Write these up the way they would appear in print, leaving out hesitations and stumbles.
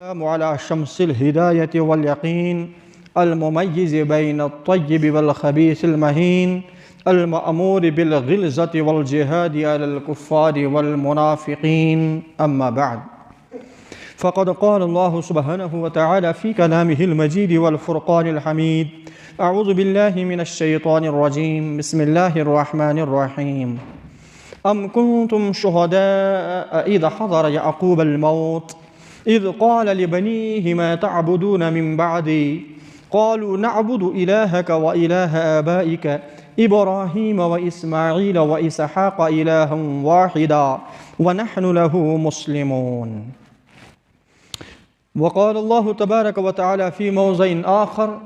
على شمس الهداية واليقين المميز بين الطيب والخبيث المهين المأمور بالغلظة والجهاد على الكفار والمنافقين. أما بعد، فقد قال الله سبحانه وتعالى في كلامه المجيد والفرقان الحميد: أعوذ بالله من الشيطان الرجيم. بسم الله الرحمن الرحيم. أم كنتم شهداء إذ حضر يعقوب الموت إذ قال لبنيه ما تعبدون من بعدي قالوا نعبد إلهك وإله آبائك إبراهيم وإسماعيل وإسحاق إلها واحدا ونحن له مسلمون. وقال الله تبارك وتعالى في موضع آخر: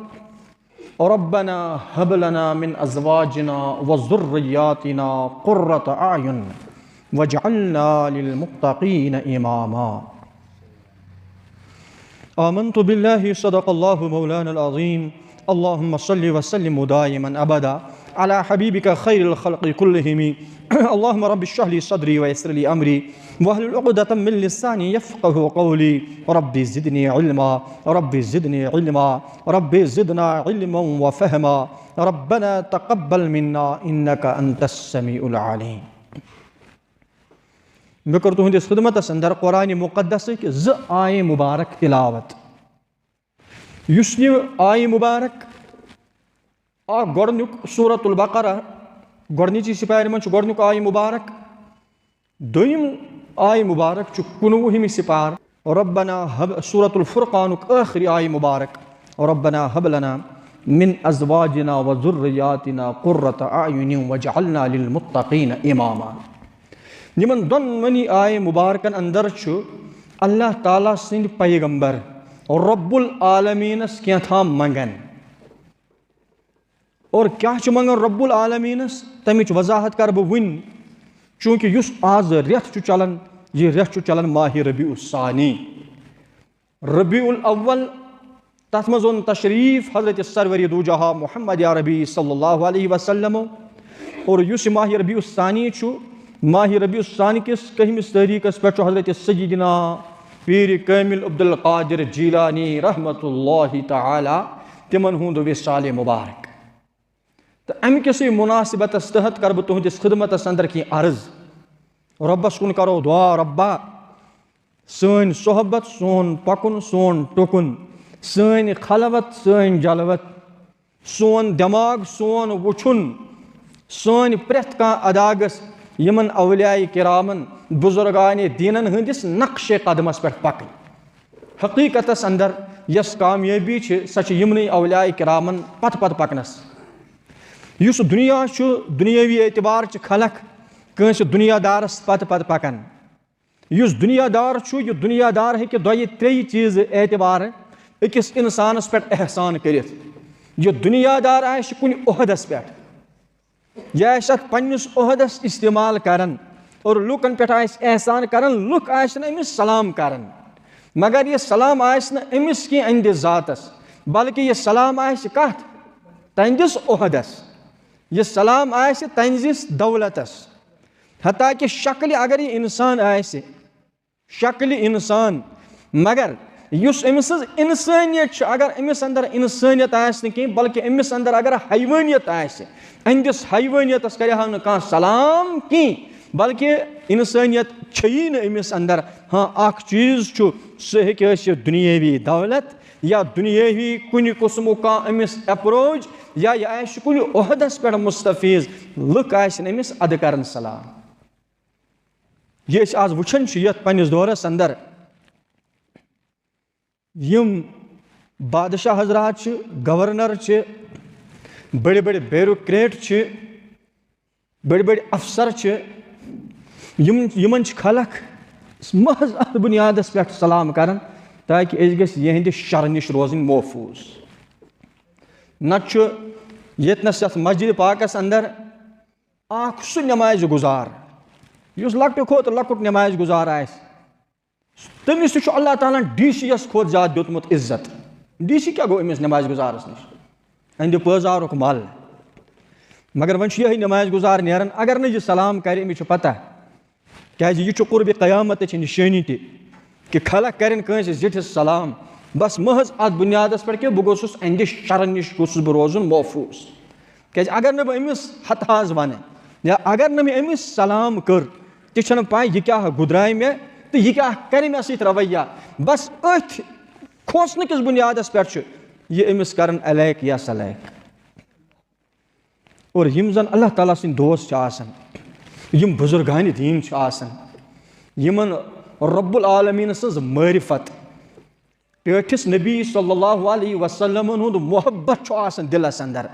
ربنا هب لنا من أزواجنا وذرياتنا قرة أعين واجعلنا للمتقين إماما. آمنت بالله صدق الله مولانا العظيم. اللهم صل وسلم دائما أبدا على حبيبك خير الخلق كلهم. اللهم رب اشرح لي صدري ويسر لي أمري واحلل عقدة من لساني يفقهوا قولي. ربي زدني علما، ربي زدني علما، ربي زدنا علما وفهما. ربنا تقبل منا إنك أنت السميع العليم. مےٚ کٔر تُہنٛدِس خدمتس انٛدر قرآنِ مُقدسٕکۍ 2 آیہِ مُبارک تِلاوت. یُس یہِ آیہِ مُبارک اکھ گۄڈنیُک سورۃ البقرہ گۄڈنِچی سپارِ منٛز چھُ گۄڈنیُک آیہِ مُبارک. دوٚیِم آیہِ مُبارک چھُ 19ہمہِ سپار ربنا ہب سورۃ الفرقانُک ٲخری آیہِ مُبارک: ربنا ہب لنا من ازواجنا وذرياتنا قرة اعین واجعلنا للمتقین اماما. یِمن دۄنوٕنی آیہِ مُبارکن انٛدر چھُ اللہ تعالیٰ سٕنٛدۍ پیغمبر رب العالمیٖنس کینٛہہ منٛگان. اور کیٛاہ چھُ منٛگان رب العالمیٖنس؟ تمِچ وضاحت کرٕ بہٕ وُنۍ. چوٗنٛکہِ یُس آز رٮ۪تھ چھُ چلان، یہِ رٮ۪تھ چھُ چلان ماہِ ربیع الثانی. ربیع الاول تتھ منٛز اوٚن تشریٖف حضرت سرور دو جہاں محمد عربی صلی اللہ علیہ وسلمو. اور یُس یہِ ماہِ ربیع الثانی چھُ، ماہِ ربیع الثانی کِس 1ہمِس تٲریٖخس پٮ۪ٹھ چھُ حضرت سیدنا پیٖرِ کامل عبدالقادر جیٖلانی رحمتہ اللہ تعالیٰ تِمن ہُنٛد وصالِ مُبارک. تہٕ امہِ کِسٕے مُناسبتس تحت کرٕ بہٕ تُہنٛدِس خدمتس انٛدر کینٛہہ عرض. رۄبس کُن کرو دُعا: رۄبا، سٲنۍ صحبت، سون پکُن، سون ٹُکُن، سٲنۍ خلوت، سٲنۍ جلوت، سون دٮ۪ماغ، سون وٕچھُن، سٲنۍ پرٛٮ۪تھ کانٛہہ ادا گٔژھ یِمن اولیاء کرامن بُزرگانہِ دیٖنن ہٕنٛدِس نقشے قدمس پٮ۪ٹھ پکٕنۍ. حقیٖقتس انٛدر یۄس کامیٲبی چھِ سۄ چھِ یِمنٕے اولیاء کرامن پتہٕ پتہٕ پکنس. یُس دُنیا چھُ، دُنیٲوی اعتبار چھِ خلق کٲنٛسہِ دُنیا دارس پتہٕ پتہٕ پکان. یُس دُنیا دار چھُ، یہِ دُنیا دار ہیٚکہِ 2-3 چیٖزٕ اعتبارٕ أکِس اِنسانس پٮ۪ٹھ احسان کٔرِتھ. یہِ دُنیا دار آسہِ کُنہِ عہدس پٮ۪ٹھ، یہِ آسہِ اتھ پننِس عہدس استعمال کران اور لُکن پٮ۪ٹھ آسہِ احسان کران. لُکھ آسن أمِس سلام کران، مگر یہِ سلام آسہِ نہٕ أمِس کینٛہہ أہنٛدِس ذاتس، بلکہِ یہِ سلام آسہِ کتھ؟ تہنٛدِس عہدس. یہِ سلام آسہِ تہنٛزِس دولتس. حتیٰ کہِ شکلہِ اگر یہِ انسان آسہِ، شکلہِ انسان، مگر یُس أمۍ سٕنٛز انسٲنیت چھِ، اگر أمِس انٛدر انسٲنیت آسہِ نہٕ کینٛہہ بلکہِ أمِس انٛدر اگر حیوٲنیت آسہِ، أہنٛدِس حیوٲنیتس کرِ ہا نہٕ کانٛہہ سلام کینٛہہ، بلکہِ انسٲنیت چھیی نہٕ أمِس انٛدر. ہاں، اکھ چیٖز چھُ، سُہ ہیٚکہِ ٲسِتھ دُنیٲوی دولت یا دُنیٲوی کُنہِ قٕسمُک کانٛہہ أمِس اپروچ، یا یہِ آسہِ کُنہِ عہدس پٮ۪ٹھ مُستفیٖض، لُکھ آسن أمِس ادٕ کران سلام. یہِ أسۍ آز وٕچھان چھِ یتھ پننِس دورس انٛدر، یِم بادشاہ حضرات چھِ، گورنر چھِ، بٔڑۍ بٔڑۍ بیوروکریٹ چھِ، بٔڑۍ بٔڑۍ افسر چھِ، یِمن چھِ خلق محض اتھ بُنیادس پٮ۪ٹھ سلام کران تاکہِ أسۍ گٔژھۍ یِہنٛدِ شرٕ نِش روزٕنۍ محفوٗظ. نتہٕ چھُ ییٚتنس یتھ مسجد پاکس انٛدر اکھ سُہ نمازِ گُزار یُس لۄکٹہِ کھۄتہٕ لۄکُٹ نمازِ گُزار آسہِ، تٔمِس تہِ چھُ اللہ تعالیٰ ہن ڈی سی یس کھۄتہٕ زیادٕ دیُتمُت عزت. ڈی سی کیٛاہ گوٚو أمِس نمازِ گُزارس نِش؟ أہنٛدِ پٲزارُک مل. مگر وۄنۍ چھُ یِہوٚے نمازِ گُزار نیران، اگر نہٕ یہِ سلام کرِ أمِس چھِ پتہ، کیٛازِ یہِ چھُ قُربِ قیامتٕچ نِشٲنی تہِ. कि खलक करें कंस जिठिस सलाम बस महज अत बुनियादस पे कि बह गोसुस अहंदि शरन निश गोसुस बह रोजुन महफूज क्या अगर न बह अमिस हथाज वन या अगर न मे अमिस सलाम कर तह पाई यह क्या गुदराय मे तो यह क्या कर मे सत रवैया बस अथ खोसन किस बुनियादस पे यह अमिस कर अलैक या सलैक और यम जन अल्लाह ताला सिंद दोस्त यम बुजुर्गान दीन यमन रब्बुल आलमीन सज मारिफत टठिस नबी सल्लल्लाहु अलैहि वसल्लम हुंद मोहब्बत दिलस अंदर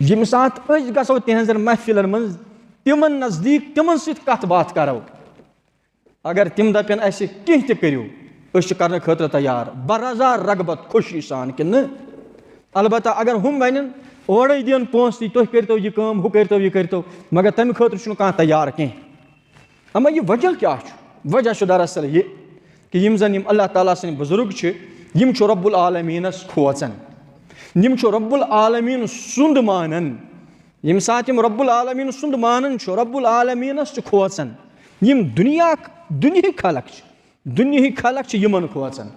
यम सात गो तिहजन महफिलन मन तिमन नजदीक तिमन सत कथ बात करो अगर तिम दपन अस कह तु कर खतर तैयार बरजा रगबत खुशी सान कि न अलबत्ता अगर हम वन ओरे दिन पोस तुह करो यह काम हु करो यह करो मगर तमें खतर कह तैयार कह अमा यह वजह क्या वजह दरअसल यह कि यम जन अल्लाह ताला सं बुजुर्ग यम रब्बुल आलमीनस खोचन यम रब्बुल आलमीन सुंद मानन यम साथ यम रब्बुल आलमीन सुंद मानन रब्बुल आलमीनस खोचन यम दुनिया खलक यमन खोचन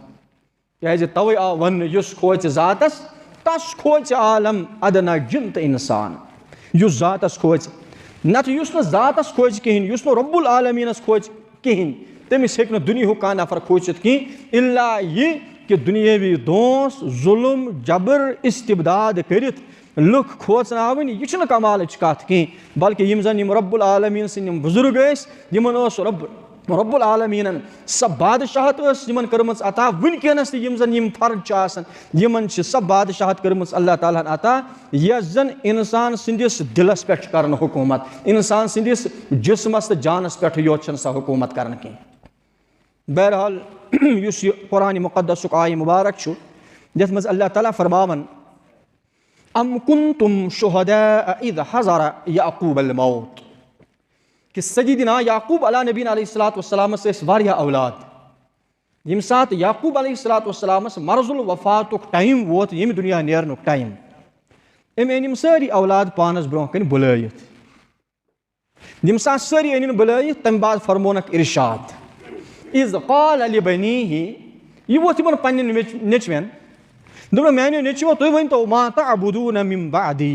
क्या तवे आ वन युस खोच जातस तस खोच आलम अदना जिन तो इंसान युस जातस खोच नत युस न जातस खोच कहीं युस न रब्बुल आलमीनस खोच कहीं तमिस हेक दुनिया कह नफर खोचित कहीं इल्ला यह कि दुनियावी दोस जुल्म जबर इस्तिबदाद करित लुक खोचनावन यह कमाल कथ कहीं बल्कि यम जन रब्बुल आलमीन सिंद बुजुर्ग यमन रब्बुल आलमीन सब बादशाहत यमन कर्मच अता वनकस यम जन यम फर्ज यमन सब बादशाहत कर्मच अल्लाह ताला अता यस जन इंसान सिंदिस दिलस पे कर हुकूमत इंसान सिंदिस जिस्मस तो जानस पे योत सह हुकूमत कर कहीं बहरहाल युस कुरान मुक़द्दस आय मुबारक यथ मज अल्लाह ताला फरमावन अम कुंतुम शुहदा इज़ हज़र याक़ूब अल मौत कि सय्यिदना याक़ूब अला नबीन अलैहिस्सलातु वस्सलाम से वारिया औलाद यम सात याक़ूब अलैहिस्सलातु वस्सलाम मरजुल वफातुक टाइम वोत यम दुनिया नेरनुक टाइम अम सारी औलाद पानस ब्रोह कन बुलायित यम सात सारी अनिन बुलायित तम बाद फरमोनक इरशाद इज़ क़ाल लिबनीहि यह वोत यमन पन्न नेचवेन दोपन मानो नेचवो तुम वन तो मा तअबुदून मिन बादी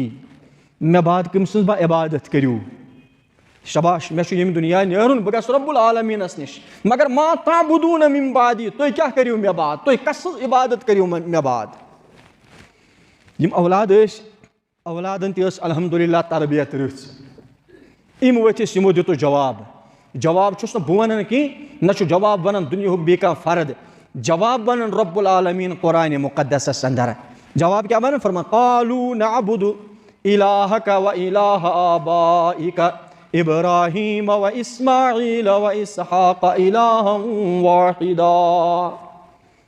मे बाद कम सज बा इबादत करू शबाश मे यम दुनिया नेरुन बह गस रब्बुल आलमीनस निश मगर मा तअबुदून मिन बादी तुम क्या करू मे बाद तुम कस इबादत करू मे बाद यम औलाद औलादन ती अल्हम्दुलिल्लाह तरबियत रच इम वथिस यमो दितु जवाब छुस न बह वन कि न जवाब वन दुनिया बे कह फर्द जवाब वन रब्बुल आलमीन कुरान मुक़द्दस अंदर जवाब क्या वन फरमा क़ालू नअबुदु इलाहक व इलाह आबाइक इब्राहीम व इस्माईल व इसहाक़ इलाहन वाहिदा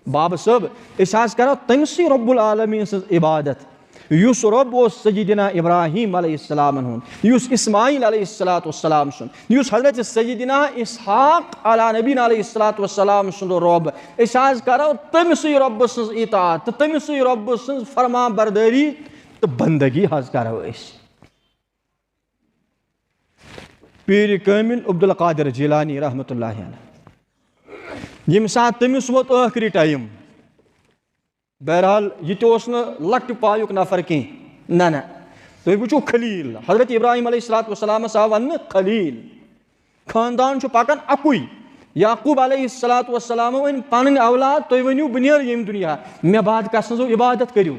बाब सब इस करो तमसी रब्बुल आलमीन सज इबादत युस रब सय्यिदना इब्राहीम अलैहिस्सलाम हुंद युस इस्माईल अलैहिस्सलातु वस्सलाम सुन युस हजरत सय्यिदना इसहाक़ अला नबी अलैहिस्सलातु वस्सलाम सुन रब इस करो तमसी रब सज इताअत तमसी रब सज फरमा बरदारी तो बंदगी हज करो पीर कामिल अब्दुल कादिर जिलानी रहमतुल्लाहि अलैह यम सात तमिस वोत आखिरी टाइम बहरहाल यह लक्ट पायुक नफर कहीं ना तुम वो खलील हजरत इब्राहीम अलैहिस्सलातु वस्सलाम आव वन खलील खानदान पकान अकुई याक़ूब अलैहिस्सलातु वस्सलाम वन पन औलाद तुम वनु बह नेर यम दुनिया मे बाद कस इबादत करू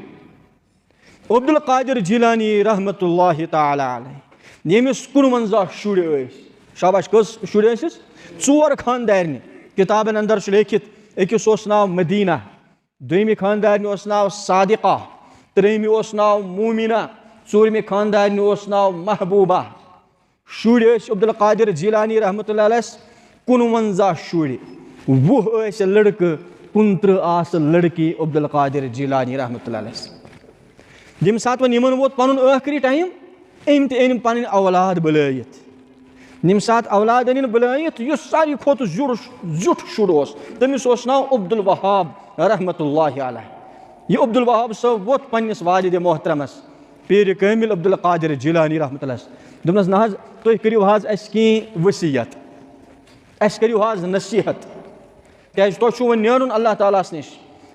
अब्दुल कादिर जिलानी रहमतुल्लाहि तआला अलैह यमिस 51 शुर शाबाश कस शुर 4 खानदारनि किताबन अंदर लिखित अकिस नाव मदीना दोयमि खानदारनि नाव सादिका त्रेमि नाव मूमिना चूरमि खानदारनि नाव महबूबा शुर अब्दुल कादिर जिलानी रहमतुल्लाह अलैह 51 शुर 20 लड़क 29 लड़की अब्दुल कादिर जिलानी रहमतुल्लाह अलैह यम सात वन यमन वोत पनुन आखिरी टाइम अम तन पन औलाद बुलायित यम सात औलाद अनिन बुलायित युस सारी खोत जुठ शुर तमिस नाव अब्दुल वहाब रहमतुल्लाहि अलैह यह अब्दुल वहाब सब वोत पन्निस वालिद मोहतरमस पीर कामिल अब्दुल कादिर जिलानी रहमतुल्लाह दोपनस ना तुम करू हज अस कहीं वसीयत अस करू हज नसीहत کیازِ تۄہہِ چھُو وۄنۍ نیرُن اللہ تعالیٰ ہَس نِش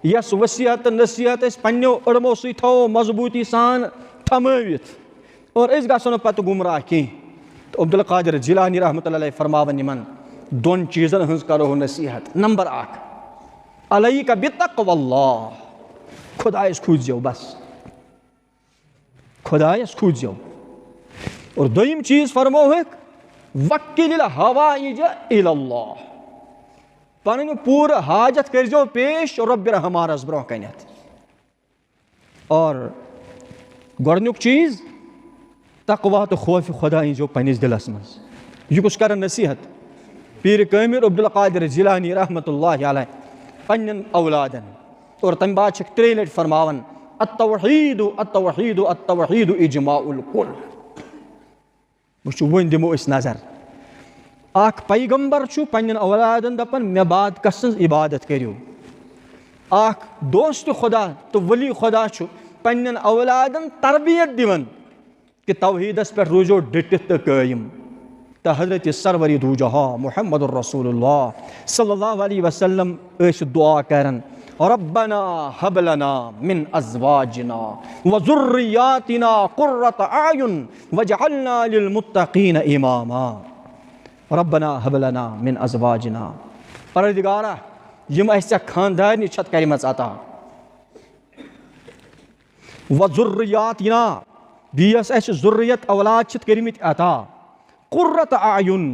یۄس ؤصیت تہٕ نصیحت أسۍ پنٛنیو أڑمو سۭتۍ تھاوو مضبوٗطی سان تھَمٲوِتھ اور أسۍ گژھو نہٕ پَتہٕ گُمراہ کینٛہہ تہٕ عبدالقادر جیلانی رحمتہ اللہ علیہ فرماوان یِمن دۄن چیٖزن ہٕنٛز کَرو نصیحت نمبر 1 علیکَ بِتقوى اللہ خۄدایَس کھوٗژزیو بس خۄدایَس کھوٗژزیو اور دوٚیِم چیٖز فرمووُکھ وکِل الحوائج الی اللہ پنٕنۍ پوٗرٕ حاجت کٔرۍزیو پیش رۄبِ رحمانس برونٛہہ کنٮ۪تھ اور گۄڈنیُک چیٖز تقوا تہٕ خوفہِ خۄدا أنۍزیو پنٛنِس دِلس منٛز یہِ کُس کران نصیحت پیٖرِ کٲمِل عبدالقادر جیلانی رحمتہ اللہ علیہ پنٛنٮ۪ن اولادن اور تمہِ بعد چھِکھ 3 لٹہِ فرماوان التوحیٖد التوحیٖد التوحیٖد اجماع الکل وٕچھِو وۄنۍ دِمو أسۍ نظر اکھ پیغمبر چھُ پنٛنٮ۪ن اولادن دپان مےٚ بعد کس سٕنٛز عبادت کٔرِو اکھ دوستہِ خۄدا تہٕ ؤلی خۄدا چھُ پنٛنٮ۪ن اولادن تربیت دِوان کہِ توحیٖدس پٮ۪ٹھ روٗزِو ڈٔٹِتھ تہٕ قٲیِم تہٕ حضرت سرور دو جہاں محمد الرسول اللہ صلی اللہ علیہ وسلم ٲسۍ دعا کران ربنا ہب لنا من ازواجنا وذریاتنا قرۃ اعین واجعلنا للمتقین اماما ربنا ہب لنا من ازواجنا پروردگارا یِم اَسہِ ژےٚ خاندارنہِ چھَتھ کَرِمَژ عطا وذریاتنا بیٚیہِ یۄس اَسہِ ذُریت اولاد چھِتھ کٔرمٕتۍ عطا قرۃ اعین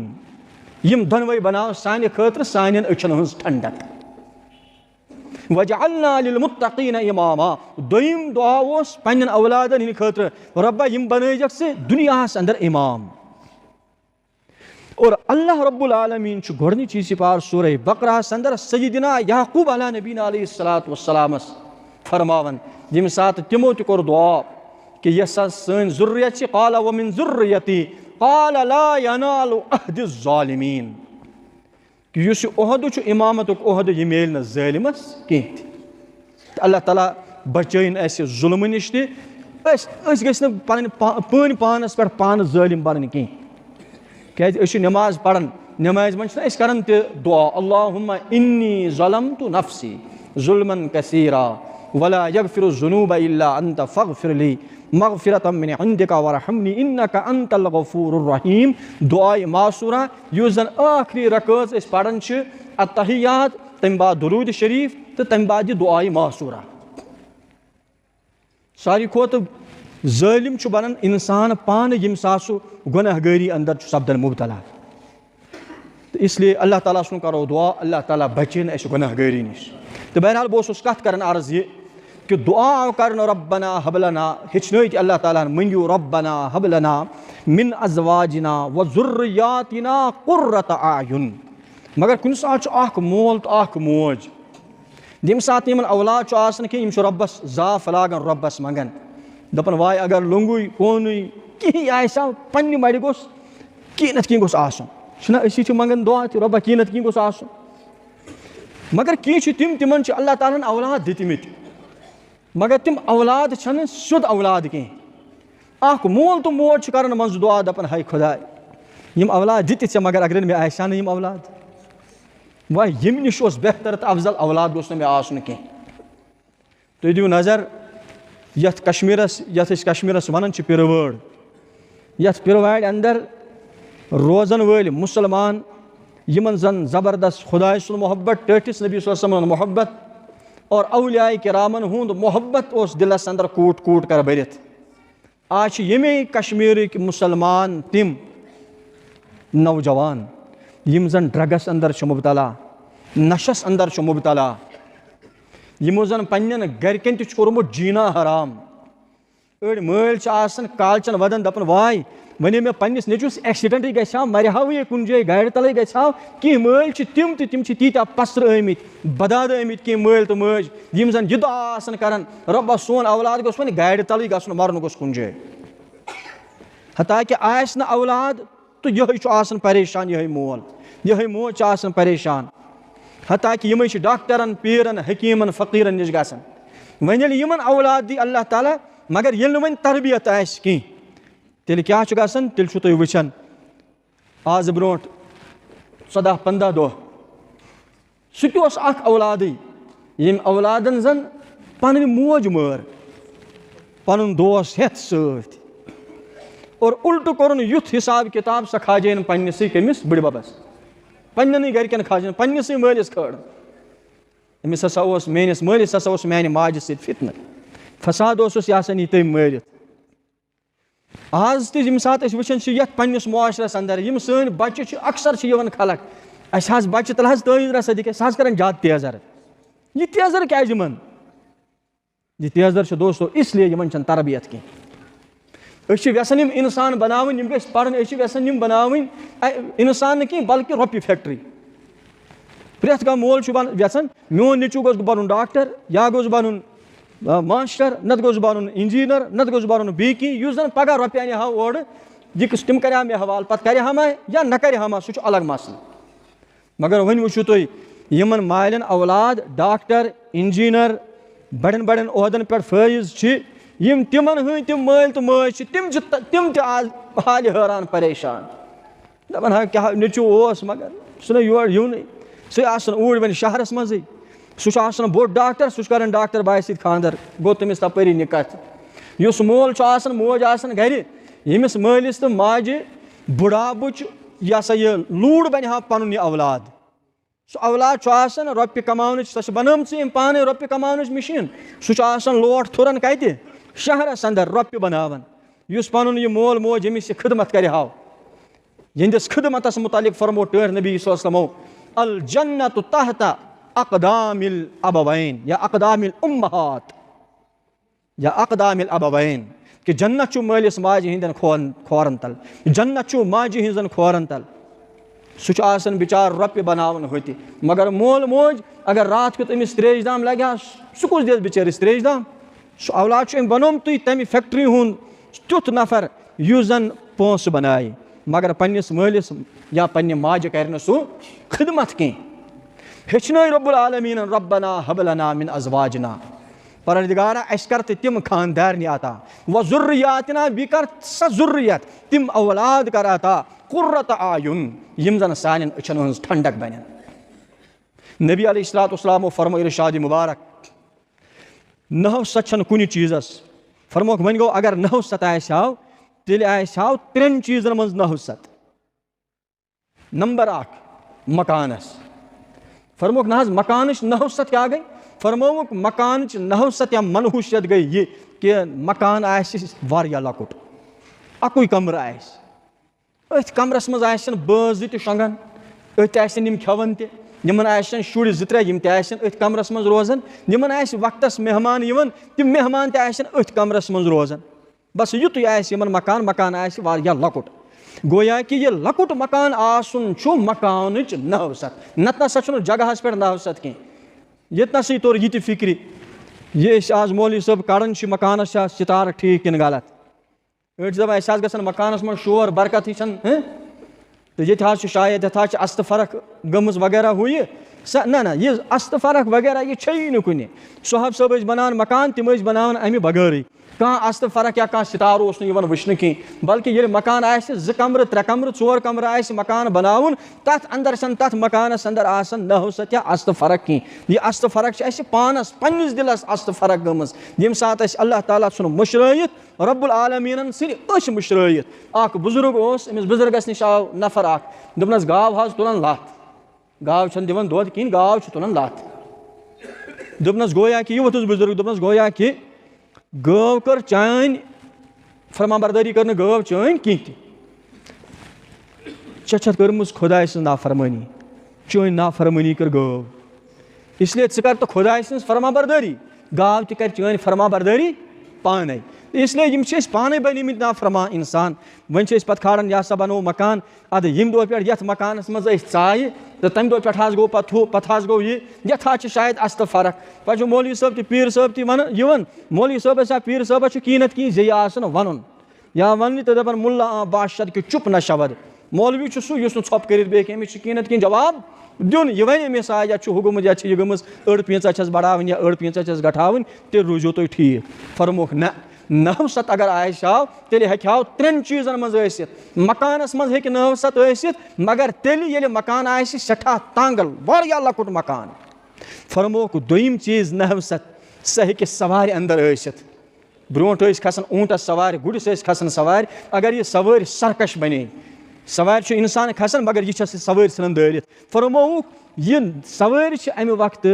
یِم دۄنوَے بناو سانہِ خٲطرٕ سانٮ۪ن أچھن ہٕنٛز ٹھنڈک وجعلنا للمتقین اماما دوٚیِم دعا اوس پنٛنٮ۪ن اولادن ہِنٛدِ خٲطرٕ رۄبا یِم بنٲیزٮ۪کھ ژٕ دُنیاہس انٛدر امام اور اللہ رب العالمیٖن چھُ گۄڈنِچی سِپار سورہ بقرہس انٛدر سیدنا یعقوٗب علیٰ نبیٖنہ علیہ الصلاۃ والسلامس فرماوان ییٚمہِ ساتہٕ تِمو تہِ کوٚر دعا کہِ یۄس حظ سٲنۍ ضُریت چھِ قال ومن ذُریتی قال لا ینال عہدِ الظالمیٖن کہِ یُس یہِ عہدٕ چھُ اِمامتُک عہدٕ یہِ میلہِ نہٕ ظٲلمس کینٛہہ تہِ اللہ تعالیٰ بچٲیِن اَسہِ ظُلمہٕ نِش تہِ أسۍ گٔژھۍ نہٕ پنٕنۍ پانس پٮ۪ٹھ پانہٕ ظٲلِم بنٕنۍ کینٛہہ کیازِ أسۍ چھِ نٮ۪ماز پران نٮ۪مازِ منٛز چھِنہ أسۍ کران تہِ دعا اللہُمہ انی ظلمت نفسی ظُلمن کثیرا ولا یغفر الذنوب الا انت فاغفر لی مغفرة من عندک ورحمنی انک انت الغفور الرحیم دعائے معصورہ یُس زن ٲخری رکٲژ أسۍ پران چھِ التحیات تمہِ بعد درود شریف تہٕ تمہِ بعد یہِ دعائے معصورہ ساروی کھۄتہٕ ظٲلِم چھُ بنان انسان پانہٕ ییٚمہِ ساتہٕ سُہ گۄناہ گٲری انٛدر چھُ سپدان مُبتلا تہٕ اسلیے اللہ تعالیٰ سُنٛد کرو دعا اللہ تعالیٰ بچٲیِن اَسہِ گۄناہ گٲری نِش تہٕ بہرحال بہٕ اوسُس کتھ کران عرض یہِ کہِ دعا آو کرنہٕ ربنا ہب لنا ہیٚچھنٲیِتھ اللہ تعالیٰ ہن منٛگِو ربنا ہب لنا من ازواجنا وذریاتنا قرۃ اعین مگر کُنہِ ساتہٕ چھُ اکھ مول تہٕ اکھ موج ییٚمہِ ساتہٕ یِمن اولاد چھُ آسان کینٛہہ یِم چھِ رۄبس زاف لاگان رۄبس منٛگان دپان واے اگر لوٚنگُے کوٗنُے کِہیٖنۍ آسہِ ہا پننہِ مڑِ گوٚژھ کینٛہہ نتہٕ کینٛہہ گوٚژھ آسُن چھُنہ أسی چھِ منٛگان دعا تہِ رۄبا کینٛہہ نتہٕ کینٛہہ گوٚژھ آسُن مگر کینٛہہ چھِ تِمن چھِ اللہ تعالیٰ ہن اولاد دِتمٕتۍ مگر تِم اولاد چھنہٕ سیوٚد اولاد کینٛہہ اکھ مول تہٕ موج چھِ کران منٛزٕ دعا دپان ہے خۄداے یِم اولاد دِتِتھ ژےٚ مگر اگر مےٚ آسہِ ہا نہٕ یِم اولاد وۄنۍ ییٚمہِ نِش اوس بہتر تہٕ افضل اولاد گوٚژھ نہٕ مےٚ آسُن کینٛہہ تُہۍ دِیِو نظر یتھ کشمیٖرس یتھ أسۍ کشمیٖرس ونان چھِ پِرٕوٲر یتھ پِرٕوارِ انٛدر روزن وٲلۍ مُسلمان یِمن زن زبردست خۄداے سُنٛد محبت ٹٲٹھِس نبی صلی اللہ علیہ وسلم ہُنٛد محبت اور اولیاے کرامن ہُنٛد محبت اوس دِلس انٛدر کوٗٹ کوٗٹ کر بٔرِتھ آز چھِ ییٚمے کشمیٖرٕکۍ مُسلمان تِم نوجوان یِم زن ڈرگس انٛدر چھِ مُبتلا نشس انٛدر چھُ مُبتلا یِمو زن پننٮ۪ن گرِکٮ۪ن تہِ چھُ کوٚرمُت جیٖنا حرام أڑۍ مٲلۍ چھِ آسان کالچن ودان دپان واے ونے مےٚ پننِس نیٚچوِس ایٚکسِڈنٹٕے گژھِ ہا مرِ ہاوٕے کُنہِ جایہِ گاڑِ تلے گژھِ ہاو کینٛہہ مٲلۍ چھِ تِم تہِ تِم چھِ تیٖتیٛاہ پسرٕ آمٕتۍ بداد آمٕتۍ کینٛہہ مٲلۍ تہٕ مٲج یِم زن یہِ دعا آسان کران رۄبا سون اولاد گوٚژھ وۄنۍ گاڑِ تلٕے گژھُن مرُن گوٚژھ کُنہِ جایہِ حتاکہِ آسہِ نہٕ اولاد تہٕ یِہوے چھُ آسان پریشان یِہوے مول یِہوے موج چھِ آسان پریشان حتاکہِ یِمے چھِ ڈاکٹرن پیٖرن حکیٖمن فقیٖرن نِش گژھان وۄنۍ ییٚلہِ یِمن اولاد دی اللہ تعالیٰ مگر ییٚلہِ نہٕ وۄنۍ تربیت آسہِ کینٛہہ تیٚلہِ کیٛاہ چھُ گژھان تیٚلہِ چھُو تُہۍ وٕچھان آز برونٛٹھ 14-15 دۄہ सु ति ओस अख औलादै यम औलादन जन पन मोज मर पन दोस हेथ सत और उल्टू कोरन युथ हिसाब किताब सा खाजन पन्नसै कमिस बड़बबस पन्नन गरकन खाजन पन्नसै मालिस खड़ अमिस हसा ओस मेनिस मालिस हसा ओस माने माज सत फितन फसाद ओसुस यासन ये तम मारित आज तम सात वुचान पन्नस मुआशरस अंदर यम सन बच्चे अक्सर खलक अस बच्चे तल तईर सदिक सह कर ज्यादा तेजर यह तेजर क्या यह तेजर दोस्तों इसलिए यमन तरबियत कह यसान इंसान बनावन यम गस पढ़न यसान यम बनावन इंसान न कह बल्कि रॉपी फैक्ट्री प्रेथ कह मोल यसान मोन नीचू गोस बन डॉक्टर या गोस बन मास्टर नत गोस बन इंजीनियर नत गोस बन बी जन पगह रुपये हा ओर यह तम कर मे हवाल पे कर या न कर सह अलग मसल मगर वन वो तुम यमन मालन औलाद डॉक्टर इंजीनियर बड़न बड़न ओहदन पे फाइज यम तिमन हंद तम माल तो माज तम आज हाल हैरान परेशान दपान हा क्या नीचू मगर सह योर यून सह ऊर वन शहरस मजे सह बोड़ डॉक्टर सह कर डॉक्टर बाय सत खानदर गो तमिस तपरी निकत युस मोल मोज गर यमिस मालिस तो माजि बुढ़ाबुच यह सा यह लूड़ बन हा पन यह औलाद सह औलाद रुपये कमान सह बनाम पाने रुपये कमान मशीन सह लोट थुरन कत शहरस अंदर रुपये बनावन युस पन यह मोल मोज यमिस यह खिदमत कर हाव यहंदिस खिदमतस मुतालिक फरमो टैर नबी सल्लल्लाहु अल जन्नतु तहता अक़दामिल अबवैन या अक़दामिल उम्महात या अक़दामिल अबवैन कि जन्नत चु मालिस माजि हिंदन खोरन तल जन्नत चु माजि हिंदन खोरन तल सह बिचार रुपये बनावन होती मगर मोल मोज अगर रात कुत अमिस त्रेश दाम लगे सह कुछ दिस बिचारिस त्रेश दाम सह औलाद बनोम तुम तमि फैक्ट्री हुंद तुथ नफर युस जन पोंस बनाए मगर पन्निस मालिस या पन्ने माजि कर सह खिदमत कह हेचन रब्बुल आलमीन रब्बना हब लना मिन अज़वाजना परवरदिगारा अस कर तिम खानदार अता व ज़ुर्रियातना बी कर स ज़ुर्रियत तिम औलाद कर अता कुर्रत आयुन यम जन सान अचन हज ठंडक बन नबी अलैहिस्सलाम फरमो इरशाद मुबारक नहवसत कुन चीज़स फरमोक वन गो अगर नहवसत आव तेल आव त्रेन चीज़न मज नहवसत नंबर 1 मकानस फरमोक ना मकानच नहवसत क्या गई फरमोक मकानच नहवसत या मनहूसियत गई ये कि मकान आया लकुट अकुई कमर अथ कमरस मज बाज ज शंगन अथ खेवन तमन शुर ज त्रे अथ कमरस मज रोजान निमन वक्तस मेहमान यवन तम मेहमान अथ कमरस मज रोजान बस युत यमन मकान मकान लकुट गोया कि यह लकुट मकान आसन मकान नहवसत नत नसा जगह पे नहवसत कह ये नसा तोर ये फिक्र ये आज मौलवी सब कड़न मकानस सितार ठीक कि गलत अड़ दपान गसन मकानस मज शोर बरकत तो ये शायद ये अस्त फरक गमज वगैरह हु ना यह अस्त फरक वगैरह यह नु कुन सोहब सब बनान मकान तम बनान अमि बगैर कह अस्त फरक या कह सितार वुचन कह बल्कि ये मकान ज कमर 3 कमर 4 कमर मकान बनावन तथ अंदर तथ मकानस अंदर नहवसत या अस्त फरक कह यह अस्त फरक पानस पन्निस दिलस अस्त फरक गमज यम सात अल्लाह ताला सुन मुशरायत रब्बुल आलमीन सिर्फ मुशरायत अख बुजुर्ग अमिस बुजुर्गस निश आव नफर दोपनस गाव हाज तुलन लत गाव दिवन दोद कह गाव तुलन लत दोपनस गोया कि वोथुस बुजुर्ग दोपनस गोया कि गव कर चान फरमाबरदारी कर गव चान कह छत कर्म खुदाय सज नाफरमानी चान नाफरमानी कर गव इसलिए कर तो खुदाय सज फरमाबरदारी गाव त कर चान फरमाबरदारी पाने इसलिए यम पाने बनिमित नाफरमा इंसान वन पे खाड़न यह सा बनो मकान अद यम दो पे ये मकानस मज चाय तो तम दो पे गो पे गो ये शायद अस्त फरक पे मौलवी साहब पीर साहब वन मौलवी साहब पीर साहब कीनत कह जे वन या वन तो दपान मुल्ला बादशाह कि चुप न शवद मौलवी सह ोप कर अमिस कीनत कह जवाब दिन यह वन अमिस या हुगुम या गमज अड़ पीचा बढ़ावन या अड़ पीचा घटावन तेल रूजो तुम ठीक फरमोक न 900 अगर आयशाव तेल हेकाव 3 चीजन मज ٲسِتھ मकानस मज हेकि 900 ٲسِتھ मगर तेल येले मकान आसि सठा तांगल वारिया लकुट मकान फरमोक दोयिम चीज 900 सह हेकि सवार अंदर ٲسِتھ ब्रोट खसान ऊंटस सवार गुड़िस खसान सवार अगर यह सवार सरकश बने सवार इंसान खसान मगर यह सवार सन दारित फरमोक यह सवार अमे वक्त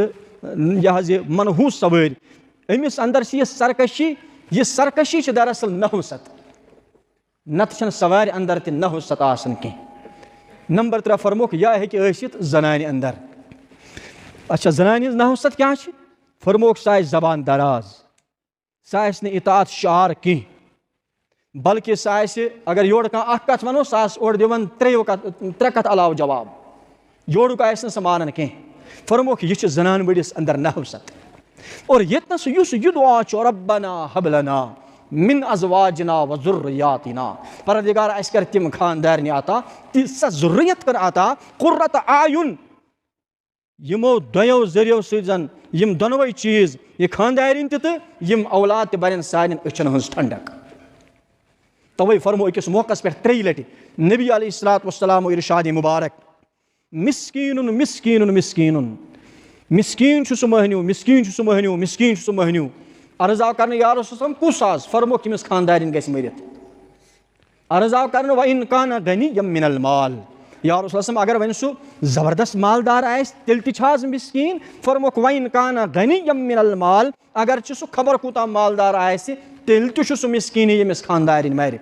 यह मनहूस सवार अमिस अंदर यह सरकशी दरअसल 900 नत सवार अंदर ते 900 आसन कह नंबर 3 फरमोक या हेकि ٲسِتھ जनान अंदर अच्छा जनान 900 क्या फरमोक सह जबान दराज सह इतात शार कह बल्कि सह अगर योर कत वनो सह ओर दिवन 3 कथ अलाव जवाब योरुक सह मानन कह फरमोक यह जनान बड़िस अंदर 900 और यतनस यह दुआ रब्बना हब लना मिन अज़वाजना व ज़ुर्रियातिना परवरदिगार अस कर तिम खानदारनि अता सा ज़ुर्रियत कर अता कुर्रत आयुन यमो दोयो जरियो सजन यम दोनों चीज यह खानदारिन तो यम औलाद ते बन सान अचन हज ठंडक तवे फरमो अकिस मौकस पे 3 लटि नबी अलैहिस्सलातु वस्सलाम इरशाद मुबारक मिस्कीनुन मिस्कीनुन मिस्कीनुन मिस्कीन सह महन्यू मिस्कीन सह महन्यू मिस्कीन सह महन्यू अर्ज आव कर या रसूल सल्लल्लाहु कुस आज फरमो किमिस खानदारिन गस मरित अर्ज आव कर व इन कान गनियम मिनल माल या रसूल सल्लल्लाहु अगर वन सह जबरदस्त मालदार आस तेल तिज मिस्कीन फरमोक व इन कान गनियम मिनल माल अगर सह खबर कूता मालदार आस तेल सह मिस्कीन यमिस खानदारिन मर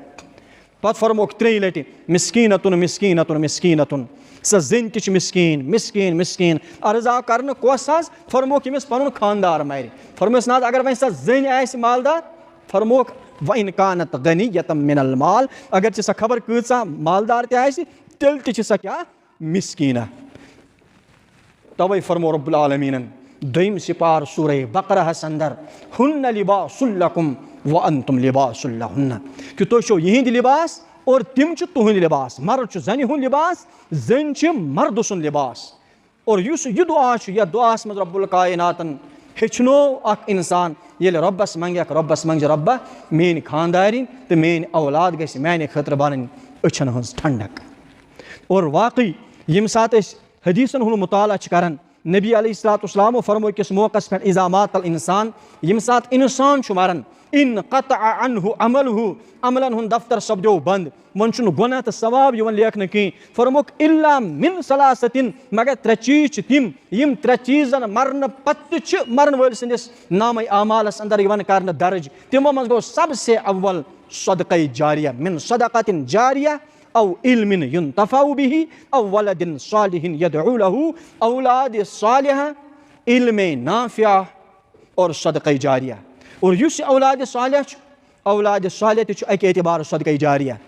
पत फरमोक 3 लटि मिस्कीनतुन मिस्कीनतुन मिस्कीनतुन सह जन ति मिस्कीन मिस्कीन मिस्कीन अर्ज आव कर कस फरमोक यमिस पनुन खानदार मर फरमोस ना अगर वन सह जन आस मालदार फरमोक व इन कानत गनियतम मिनल माल अगर सह खबर कूचा मालदार तह तेल ति सह क्या मिस्कीना तवे फरमो रब्बुल आलमीन दोयम सिपार सूरह बकरहस अंदर हुन्न लिबासुल लकुम व अंतुम लिबासुल लहुन्न कि तुम छो यहिंद लिबास और तिम तुहंद लिबास मर्द जन हुंद लिबास जन मर्द सुन लिबास और यह दुआ या दुआस मज रब्बुल कायनातन हेचनो अख इंसान ये रब्बस मंगक रब्बस मंग रब्बा मेन खानदारिन तो मेन औलाद गस माने खतर बन अछन हज ठंडक और वाकई यम सात हदीसन हुन मुताला करन नबी अलैहिस्सलातु वस्सलाम फरमो किस मौकस पे इज़ा मातल इंसान यम सात इंसान मरन इन क़तअ अन्हु अमलहु अमलन हुन दफ्तर सपदो बंद वन गुनाह तो सवाब यवन लेखन कहीं फरमुक इल्ला मिन सलासतिन मगर 3 चीज तिम यम 3 चीजन मरन पत्त मरन वल सिंदिस नाम आमालस अंदर यवन कर दर्ज तिमो मज गो सबसे अव्वल सदक़ा जारिया मिन सदक़तिन जारिया औ इल्मिन युन्तफ़उ बिही औ वलदिन सालिहिन यदउ लहु औलाद सालिहा इल्म नाफ़िया और सदक़ा जारिया और युस औलाद सालिह तो अक एतबार सदक़ा जारिया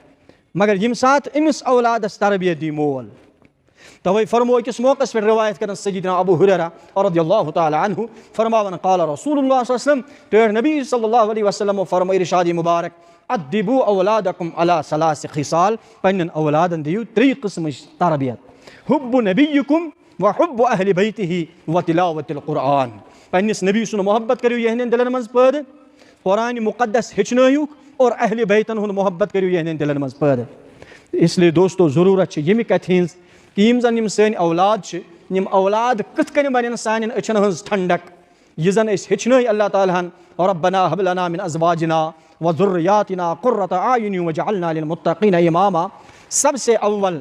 मगर यम सात अमिस औलादस तरबियत दी मोल तवे फरमो अकिस मौकस पे रिवायत कर सय्यदना अबू हुरैरा रज़ियल्लाहु तआला अन्हु फरमावन क़ाल रसूलुल्लाह सल्लल्लाहु अलैहि वसल्लम तो नबी सल्लल्लाहु अलैहि वसल्लम फरमा इरशाद मुबारक अद्दिबू औलादकुम अला सलास खिसाल पन्न औलादन दियु 3 किस्म तरबियत हुब्बु नबिय्यकुम व हुब्बु अहलि बैतिही व तिलावतिल कुरान पन्निस नबी सुन मोहब्बत करियो यहन दिलन मज पैद कुरान मुक़द्दस हेचनयु और अहले बैतन हुन मोहब्बत करियो यहन दिलन मज पैद इसलिए दोस्तों ज़रूरत यमि कथ हिंस कि यम जन सन औलाद यम औलाद कथ कन बन सान अचन हज ठंडक यह जन हेचन अल्लाह ताला रब्बना हब लना मिन अज़वाजिना व ज़ुर्रियातिना क़ुर्रत आयुन वजअलना लिलमुत्तक़ीना इमामा सबसे अव्वल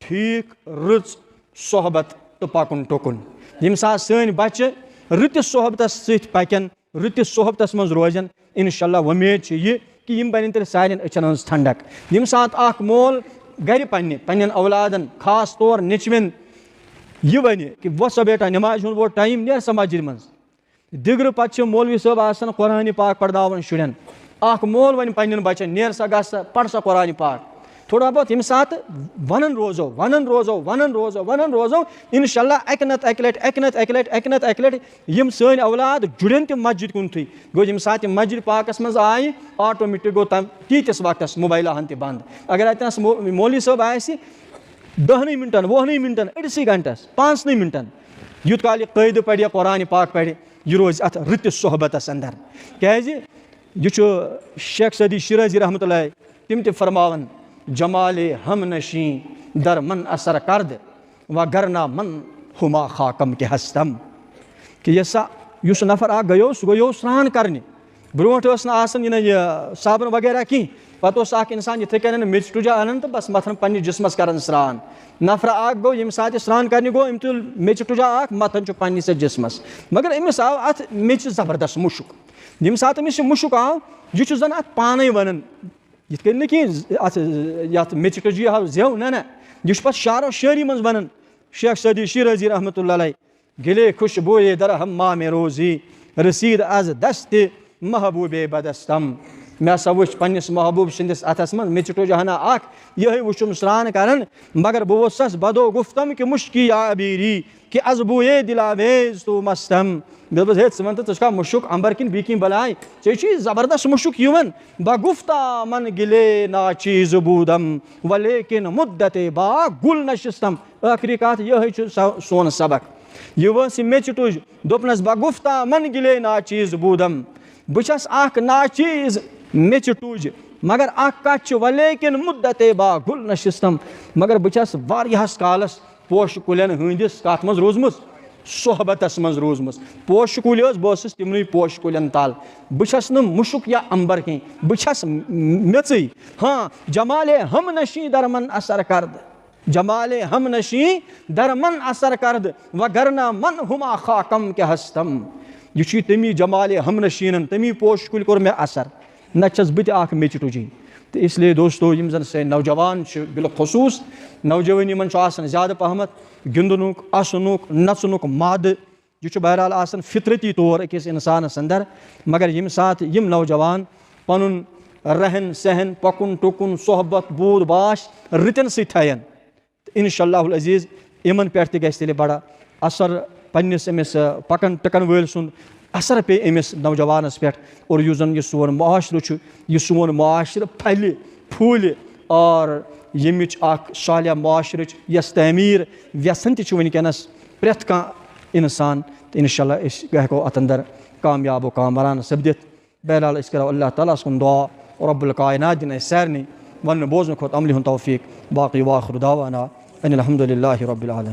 ठीक रच सोहबत तो पकुन टोकुन यम सा सन बच्चे रतिस सोहबतस सत पकन रतिस सोहबतस मज रोजन इंशाअल्लाह उम्मीद यह कि यम बन तेल सान अचन हज ठंडक यम सात अख मोल गर पन्न औलादन खास तौर निचवन यह वन कि वो सा बेटा नमाज वो टाइम नेर सा मस्जिद मज दिगर पे मौलवी साहब आसान कुरान पाक पढ़ावन शुरन अख मोल वन पन्न बचन नेर सा ग पढ़ सा कुरान पाक थोड़ा बहुत यम सात वनन रोजो इंशाअल्लाह अक लट यम सन औलाद जुड़न तम मस्जिद कुन गो यम सात मस्जिद पाकस मज आय ऑटोमेटिक गो तम तीस वक्तस मोबाइल हन त बंद अगर अतनस मौलवी साहब आसि 10 मिनटन 20 मिनटन 80 घंटस 5 मिनटन युत काल कैद पढ़ कुरान पाक पढ़ यह रोज अत रतिस सोहबतस अंदर क्या यह शेख सदी शिराजी रहमतुल्लाह तिम ते फरमावन जमाले हम नशी दर मन असर कर्द व गरना मन हुमा खाकम के हस्तम कि यसा युस नफर आ गयो सह गयो स्नान करने ब्रोट यह साबन वगैरह कहीं पे इंसान इथे कन मिर्च टुजा अन तो बस मथन पन्ने जिस्मस कर स्नान नफर आ गो यम सात स्नान करने गो तुल मिर्च टुजा मथन पन्निस जिस्मस मगर अमिस आव अत मिर्च जबरदस्त मुशुक यम सात अमिस मुशुक आव यह जन अत पाने वन यथ कन कह मिर्च टुजी आव जेव ना यह पे शारो शायरी मज वन शेख सदी शिराजी रहमतुल्लाह अलैह गिले खुशबोए दर हम मा में रोजी रसीद अज दस्त महबूबे बदस्तम मे हसा वो पन्निस महबूब सदिस अथस मज मिर्च टुजहना यह वुचुम स्नान कर मगर बह वसस बदो गुफ्तम कि मुश्की या अबीरी कि अजबुए दिलावेज तो मस्तम बस हे वन तो मुशुक अंबर किन बी बलाय चे जबरदस्त मुशुक युवन बगुफ्ता मन गिले ना चीज बूदम वलेकिन मुद्दते बा गुल नशिस्तम आखिरी कत यह सोन सबक यह मिर्च टुज दोपनस बगुफ्ता मन गिले ना चीज बूदम बस ना चीज मिर्च टुज मगर कत वलेकिन मुद्दते बा गुल नशिस्तम मगर बस वारियास कालस पोश कुलन हंदिस कत मज रोजमुस सोहबतस मज रोजमुस पोश कुल बस तिमन पोश कुलन तल बस मुशुक या अंबर कहीं बस मेच हाँ जमाले हम नशी दरमन असर कर्द जमाले हम नशी दरमन असर कर्द व गरना मन हुमा खाकम के हस्तम यह तमी जमाले हम नशीन तमी पोश कुल कोर मे असर नस बह मिर्च टुजी तो इसलिए दोस्तों यम जन से नौजवान बिलखसूस नौजवानी मन ज़्यादा पहमत गिंदनुक असनुक नचनुक माद यह बहरहाल आसन फितरती तौर अकिस इंसानस अंदर मगर यम साथ यम नौजवान पनुन रहन सहन पकुन टुकुन सोहबत बूद बाश रितन सथन इंशाअल्लाहुल अजीज़ इमन पे गि बड़ा असर पन्निस अमिस पकन टकन वल सुन असर पे अमिस नौजवानस पे और यह जन यह सोन माशर यह सोन माशर फल फूल और यमिच सालिया माशर यस तमीर व्यसन वनकस प्रेथ कह इंसान तो इंशाअल्लाह हेको अत अंदर कामयाब व कामरान सपदित बहरहाल करो अल्लाह ताला कुन दुआ और रब्बुल कायनात दिन सारनी वन बोजन खोत अमल तौफीक बाकी वाखिर दावाना अनिल हम्दुलिल्लाहि रब्बिल आलमीन।